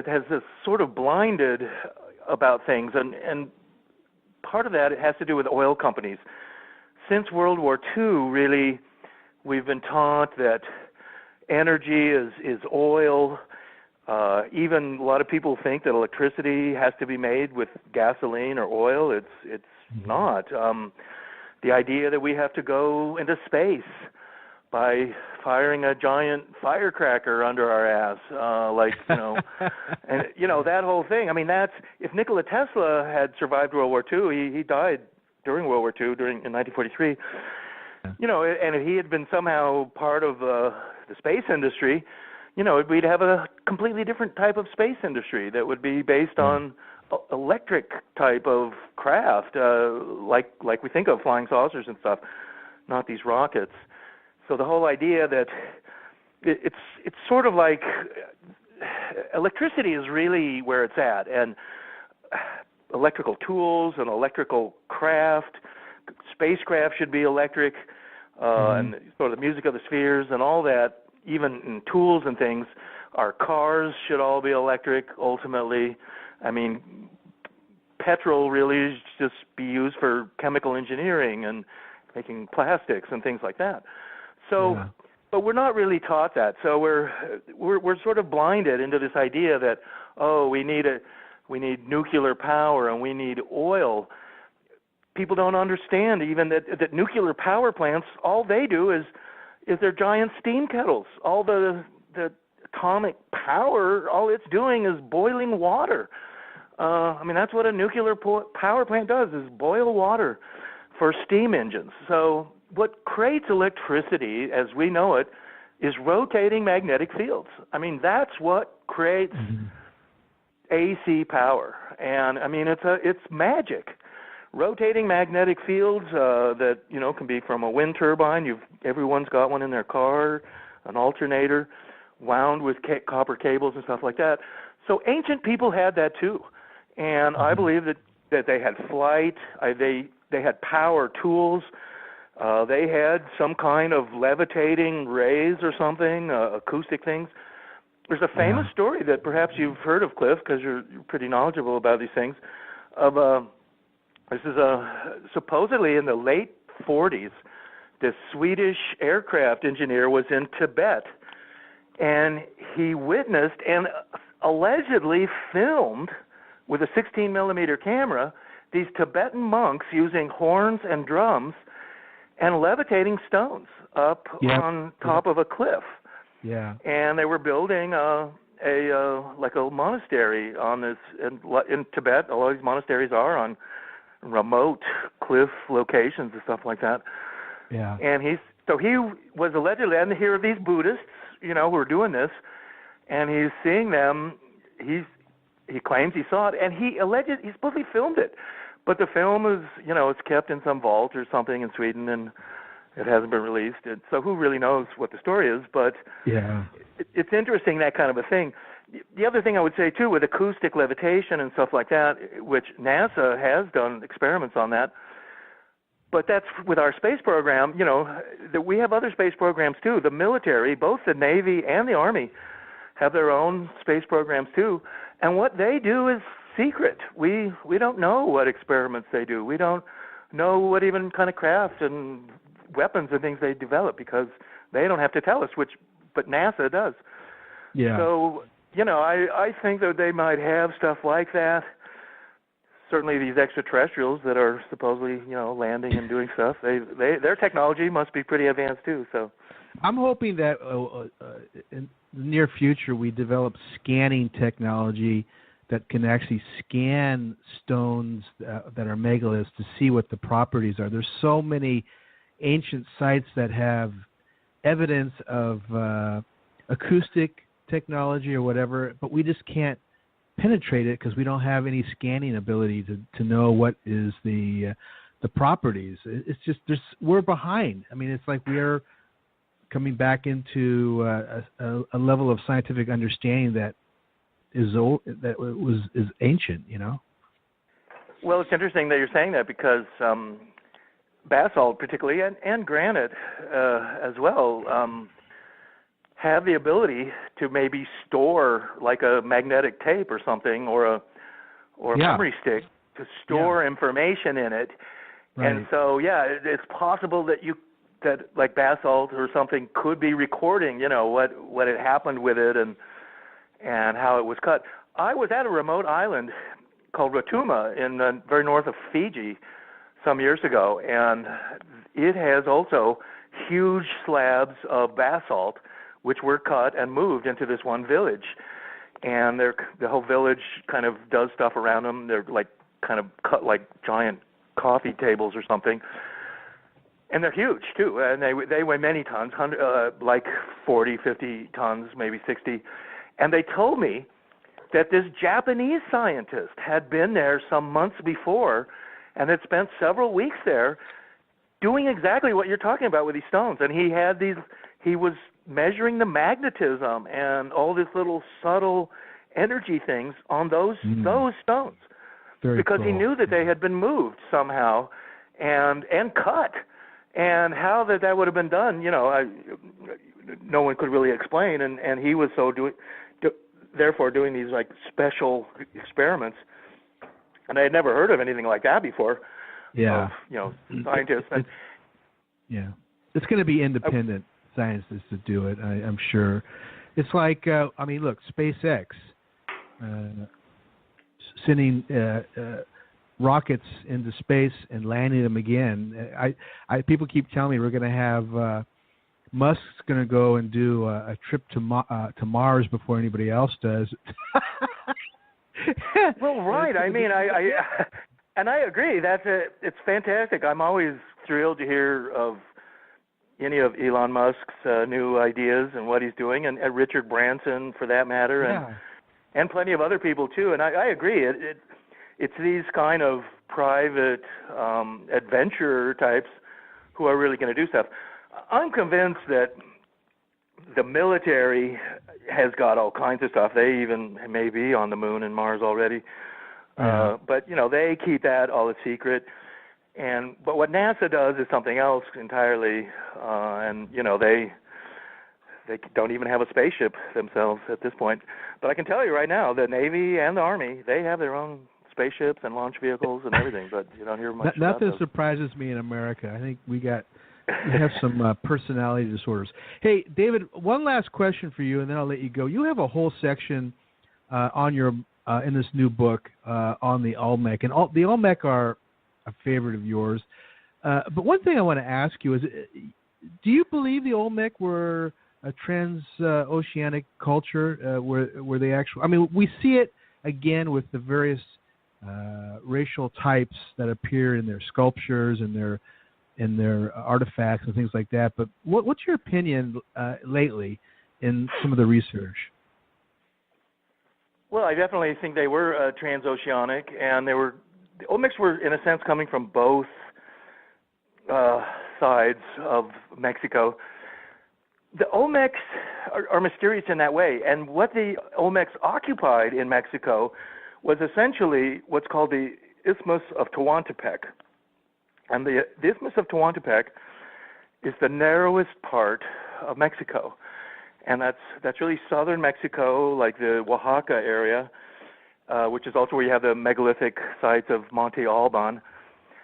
has this sort of blinded about things, and part of that, it has to do with oil companies. Since World War II, really, we've been taught that energy is oil. Even a lot of people think that electricity has to be made with gasoline or oil. It's not. The idea that we have to go into space by firing a giant firecracker under our ass, and that whole thing. I mean, if Nikola Tesla had survived World War II, he died during World War II, in 1943. And if he had been somehow part of the space industry, we'd have a completely different type of space industry that would be based on electric type of craft, like we think of flying saucers and stuff, not these rockets. So the whole idea that it's sort of like electricity is really where it's at, and electrical tools and electrical craft, spacecraft should be electric, and sort of the music of the spheres and all that, even in tools and things. Our cars should all be electric ultimately. I mean, petrol really should just be used for chemical engineering and making plastics and things like that. So, but we're not really taught that. So we're sort of blinded into this idea that, we need nuclear power and we need oil. People don't understand even that nuclear power plants, all they do is they're giant steam kettles. All the atomic power, all it's doing is boiling water. That's what a nuclear power plant does, is boil water for steam engines. So what creates electricity as we know it is rotating magnetic fields. I mean, that's what creates AC power. And I mean, it's magic. Rotating magnetic fields that, you know, can be from a wind turbine. Everyone's got one in their car, an alternator wound with copper cables and stuff like that. So ancient people had that too. And I believe that they had flight, they had power tools, they had some kind of levitating rays or something, acoustic things. There's a famous story that perhaps you've heard of, Cliff, because you're pretty knowledgeable about these things. This is supposedly in the late 40s, this Swedish aircraft engineer was in Tibet, and he witnessed and allegedly filmed with a 16-millimeter camera these Tibetan monks using horns and drums and levitating stones up on top of a cliff. Yeah. And they were building like a monastery on this in Tibet. A lot of these monasteries are on remote cliff locations and stuff like that. Yeah. And he was allegedly, and here are these Buddhists, you know, who are doing this, and he's seeing them. He claims he saw it, and he supposedly filmed it. But the film is, you know, it's kept in some vault or something in Sweden, and it hasn't been released. So who really knows what the story is? But it's interesting, that kind of a thing. The other thing I would say, too, with acoustic levitation and stuff like that, which NASA has done experiments on that, but that's with our space program, you know, we have other space programs, too. The military, both the Navy and the Army, have their own space programs, too. And what they do is secret. We don't know what experiments they do. We don't know what even kind of craft and weapons and things they develop, because they don't have to tell us, but NASA does. Yeah. So, you know, I think that they might have stuff like that. Certainly these extraterrestrials that are supposedly, you know, landing and doing stuff, their technology must be pretty advanced too. So I'm hoping that in the near future we develop scanning technology that can actually scan stones that are megaliths to see what the properties are. There's so many ancient sites that have evidence of acoustic technology or whatever, but we just can't penetrate it because we don't have any scanning ability to know what is the properties. It's just we're behind. I mean, it's like we're coming back into a level of scientific understanding that is ancient, you know. Well, it's interesting that you're saying that, because basalt, particularly, and granite as well, have the ability to maybe store like a magnetic tape or something, or a memory stick to store information in it. Right. And so, it's possible that like basalt or something could be recording, you know, what had happened with it and how it was cut. I was at a remote island called Rotuma in the very north of Fiji some years ago, and it has also huge slabs of basalt which were cut and moved into this one village. And the whole village kind of does stuff around them. They're like kind of cut like giant coffee tables or something. And they're huge, too. And they weigh many tons, like 40, 50 tons, maybe 60. And they told me that this Japanese scientist had been there some months before and had spent several weeks there doing exactly what you're talking about with these stones. And he was measuring the magnetism and all these little subtle energy things on those stones. Very because cool. He knew that they had been moved somehow and cut. And how that would have been done, you know, no one could really explain. And he was therefore doing these like special experiments. And I had never heard of anything like that before. Yeah. Of, you know, scientists. It's going to be independent scientists to do it, I'm sure. It's like, look, SpaceX sending rockets into space and landing them again. People keep telling me we're going to have Musk's going to go and do a trip to Mars before anybody else does. Well, right. I mean, And I agree. It's fantastic. I'm always thrilled to hear of any of Elon Musk's new ideas and what he's doing, and Richard Branson, for that matter, and plenty of other people too. And I agree. It's these kind of private adventurer types who are really going to do stuff. I'm convinced that the military has got all kinds of stuff. They even may be on the moon and Mars already. But, they keep that all a secret. But what NASA does is something else entirely. They don't even have a spaceship themselves at this point. But I can tell you right now, the Navy and the Army, they have their own spaceships and launch vehicles and everything, but you don't hear much about Nothing those. Surprises me in America. I think we have some personality disorders. Hey, David, one last question for you, and then I'll let you go. You have a whole section on your in this new book on the Olmec, and the Olmec are a favorite of yours. But one thing I want to ask you is, do you believe the Olmec were a transoceanic culture? Were they actually? I mean, we see it again with the various racial types that appear in their sculptures and their artifacts and things like that. But what's your opinion lately in some of the research? Well, I definitely think they were transoceanic, and the Olmecs were, in a sense, coming from both sides of Mexico. The Olmecs are mysterious in that way, and what the Olmecs occupied in Mexico was essentially what's called the Isthmus of Tehuantepec. And the Isthmus of Tehuantepec is the narrowest part of Mexico. And that's really southern Mexico, like the Oaxaca area, which is also where you have the megalithic sites of Monte Alban.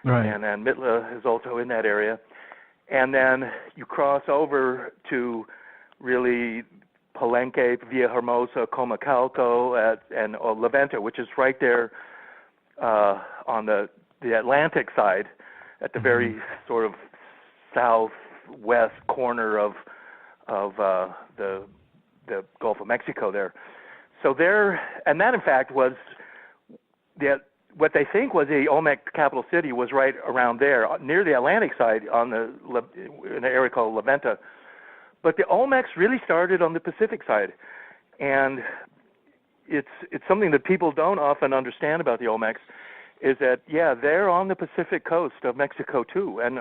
Right. And then Mitla is also in that area. And then you cross over to really Palenque, Villahermosa, Comacalco, and Levanta, which is right there on the Atlantic side at the very sort of southwest corner of the Gulf of Mexico there. So there, and that in fact was what they think was the Olmec capital city was right around there, near the Atlantic side in an area called Levanta. But the Olmecs really started on the Pacific side, and it's something that people don't often understand about the Olmecs, is that they're on the Pacific coast of Mexico too, and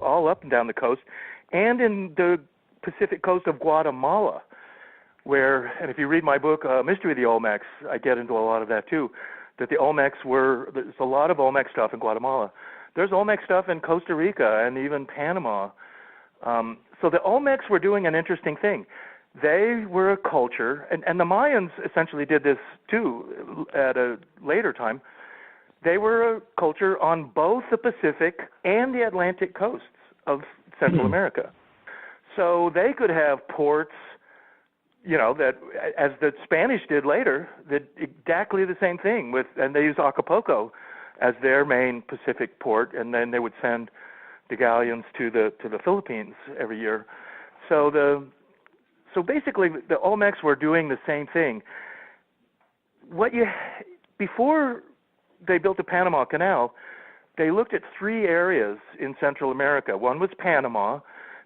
all up and down the coast, and in the Pacific coast of Guatemala, where, and if you read my book, Mystery of the Olmecs, I get into a lot of that too, that the Olmecs there's a lot of Olmec stuff in Guatemala. There's Olmec stuff in Costa Rica and even Panama. So the Olmecs were doing an interesting thing. They were a culture, and the Mayans essentially did this too at a later time. They were a culture on both the Pacific and the Atlantic coasts of Central America. So they could have ports, that as the Spanish did later, that exactly the same thing and they used Acapulco as their main Pacific port, and then they would send the galleons to the Philippines every year. So basically the Olmecs were doing the same thing. Before they built the Panama Canal, they looked at three areas in Central America. One was Panama,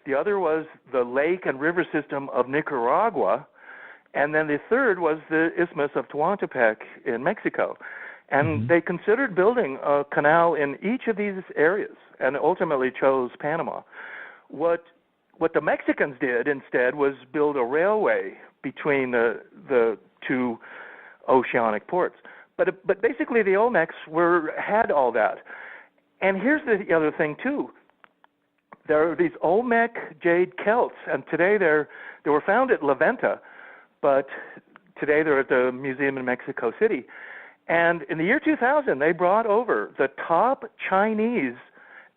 the other was the lake and river system of Nicaragua, and then the third was the Isthmus of Tehuantepec in Mexico. And they considered building a canal in each of these areas and ultimately chose Panama. What the Mexicans did instead was build a railway between the two oceanic ports. But basically the Olmecs had all that. And here's the other thing too. There are these Olmec jade celts, and today they were found at Levanta, but today they're at the museum in Mexico City. And in the year 2000, they brought over the top Chinese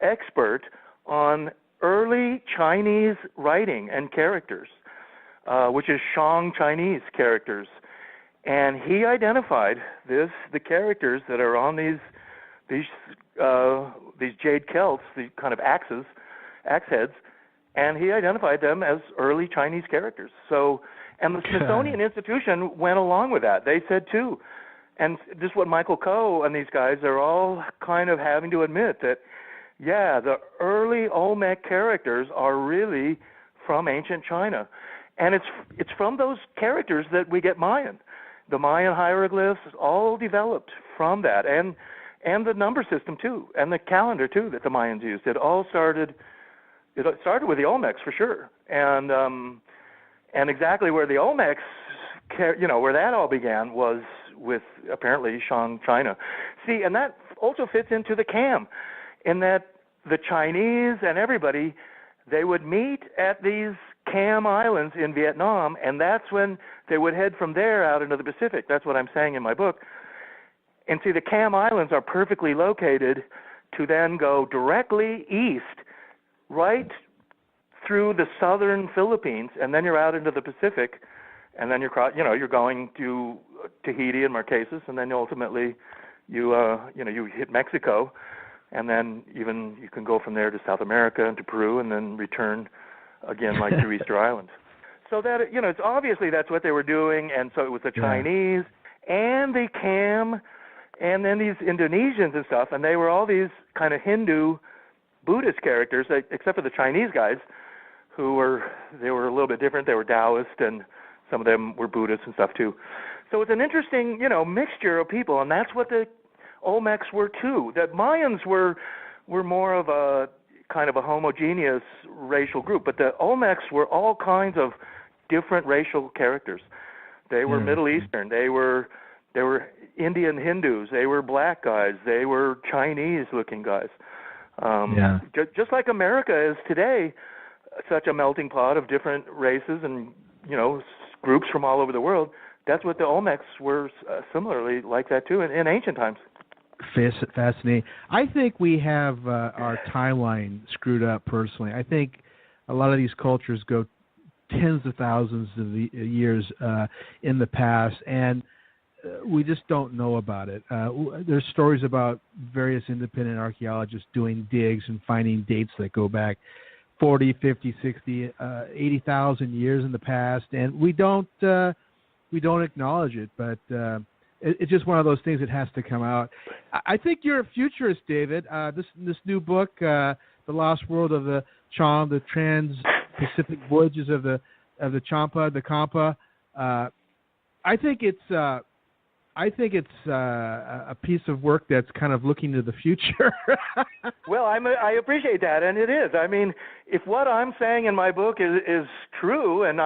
expert on early Chinese writing and characters, which is Shang Chinese characters. And he identified the characters that are on these jade celts, these kind of axe heads, and he identified them as early Chinese characters. So, and the Smithsonian Institution went along with that. They said too, And this is what Michael Coe and these guys are all kind of having to admit that, yeah, the early Olmec characters are really from ancient China. And it's from those characters that we get Mayan. The Mayan hieroglyphs all developed from that, and the number system too, and the calendar too that the Mayans used. It started with the Olmecs for sure, and exactly where the Olmecs, where that all began was with apparently Shang China. See, and that also fits into the Cham, in that the Chinese and everybody, they would meet at these Cham Islands in Vietnam, and that's when they would head from there out into the Pacific. That's what I'm saying in my book. And see, the Cham Islands are perfectly located to then go directly east, right through the southern Philippines, and then you're out into the Pacific, and then you're going to Tahiti and Marquesas, and then ultimately you hit Mexico, and then even you can go from there to South America and to Peru, and then return again like through Easter Islands. So that it's obviously that's what they were doing, and so it was the Chinese and the Cham, and then these Indonesians and stuff, and they were all these kind of Hindu Buddhist characters, except for the Chinese guys, who were a little bit different. They were Taoist, and some of them were Buddhists and stuff too. So it's an interesting, mixture of people, and that's what the Olmecs were too. The Mayans were more of a kind of a homogeneous racial group, but the Olmecs were all kinds of different racial characters. They were Middle Eastern. They were Indian Hindus. They were black guys. They were Chinese-looking guys. Just like America is today, such a melting pot of different races and groups from all over the world. That's what the Olmecs were similarly like that too in ancient times. Fascinating. I think we have our timeline screwed up personally. I think a lot of these cultures go tens of thousands of years in the past, and we just don't know about it. There's stories about various independent archaeologists doing digs and finding dates that go back 40, 50, 60, 80,000 years in the past, and we don't acknowledge it, but it's just one of those things that has to come out. I think you're a futurist, David. This new book, The Lost World of the Cham, the Trans-Pacific Voyages of the Champa, the Kampa. I think it's a piece of work that's kind of looking to the future. Well, I appreciate that, and it is. I mean, if what I'm saying in my book is true, and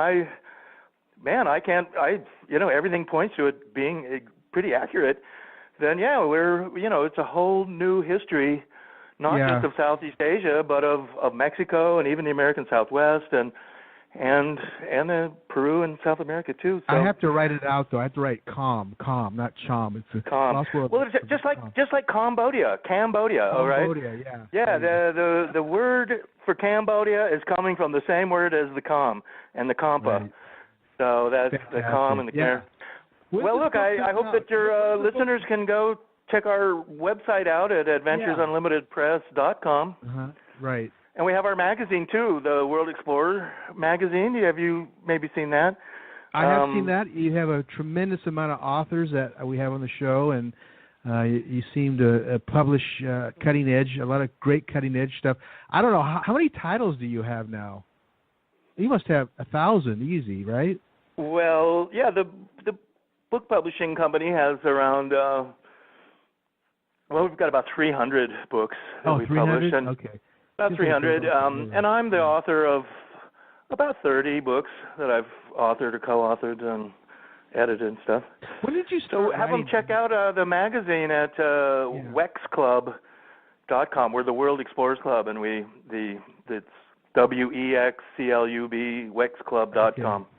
everything points to it being pretty accurate, then it's a whole new history, not just of Southeast Asia, but of Mexico and even the American Southwest and Peru and South America too. So I have to write it out though. I have to write Cham, not Cham. It's a Cham. Well, it's just like Cambodia. All right. Cambodia, yeah. The word for Cambodia is coming from the same word as the Cham and the Kampa. Right. So that's the Cham and the Cham. Well, look, I hope that your listeners can go check our website out at adventuresunlimitedpress.com. Right. And we have our magazine too, the World Explorer magazine. Have you maybe seen that? I have seen that. You have a tremendous amount of authors that we have on the show, and you seem to publish cutting edge, a lot of great cutting edge stuff. I don't know, how many titles do you have now? You must have 1,000 easy, right? Well, yeah, the book publishing company has around, we've got about 300 books that we publish. And okay. About 300, and I'm the author of about 30 books that I've authored or co-authored and edited and stuff. When did you start? So have them check out the magazine at wexclub.com. We're the World Explorers Club, and it's WEXCLUB, wexclub.com. Okay.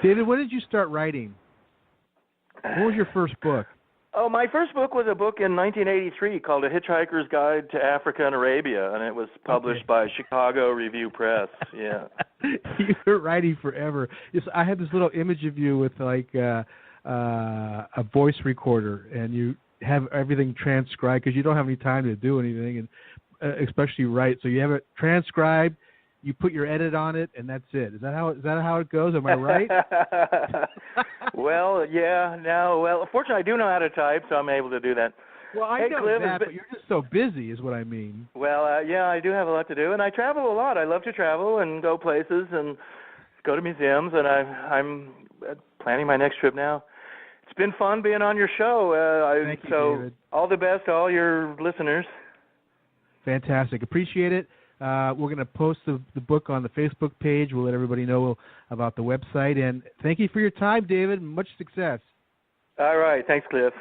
David, when did you start writing? What was your first book? Oh, my first book was a book in 1983 called A Hitchhiker's Guide to Africa and Arabia, and it was published by Chicago Review Press. Yeah. You were writing forever. I had this little image of you with like a voice recorder, and you have everything transcribed because you don't have any time to do anything, and especially write. So you have it transcribed, you put your edit on it, and that's it. Is that how it goes? Am I right? Well, yeah. No. Well, fortunately, I do know how to type, so I'm able to do that. Well, I know Cliff, that, but you're just so busy, is what I mean. Well, yeah, I do have a lot to do, and I travel a lot. I love to travel and go places and go to museums, and I'm planning my next trip now. It's been fun being on your show. Thank you, David. All the best to all your listeners. Fantastic. Appreciate it. We're going to post the book on the Facebook page. We'll let everybody know about the website. And thank you for your time, David. Much success. All right. Thanks, Cliff.